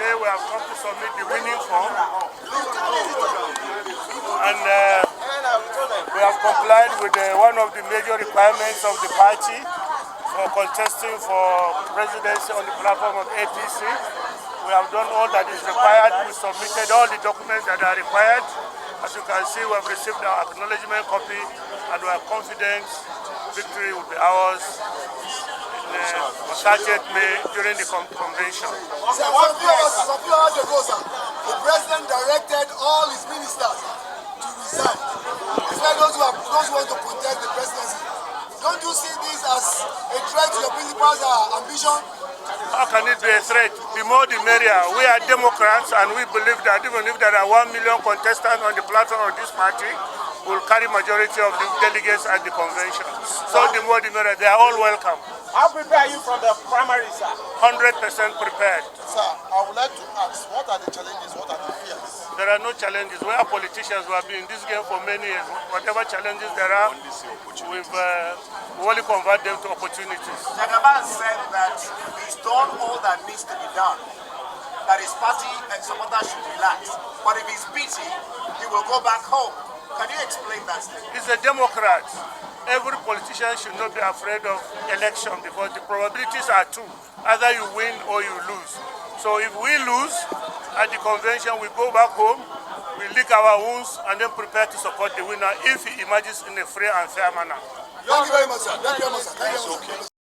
today we have come to submit the winning form, and we have complied with one of the major requirements of the party for contesting for presidency on the platform of APC. We have done all that is required. We submitted all the documents that are required. As you can see, we have received our acknowledgement copy, and we are confident victory will be ours on 30th May during the convention. Some few hours ago, sir, the president directed all his ministers to resign. Especially those who want to contest the presidency. Don't you see this as a threat to your principles' ambition? How can it be a threat? The more the merrier. We are Democrats, and we believe that even if there are 1 million contestants on the platform of this party, we will carry majority of the delegates at the convention. So the more the merrier. They are all welcome. How prepared are you from the primary, sir? 100% prepared. Sir, I would like to ask, what are the challenges, what are the fears? There are no challenges. We are politicians who have been in this game for many years. Whatever challenges there are, we've only convert them to opportunities. Jagaban said that he's done all that needs to be done, that his party and supporters should relax. But if he's beaten, he will go back home. Can you explain that statement? He's a Democrat. Every politician should not be afraid of election because the probabilities are two. Either you win or you lose. So if we lose at the convention, we go back home, we lick our wounds, and then prepare to support the winner if he emerges in a free and fair manner. Thank you very much, sir. Thank you very much, sir.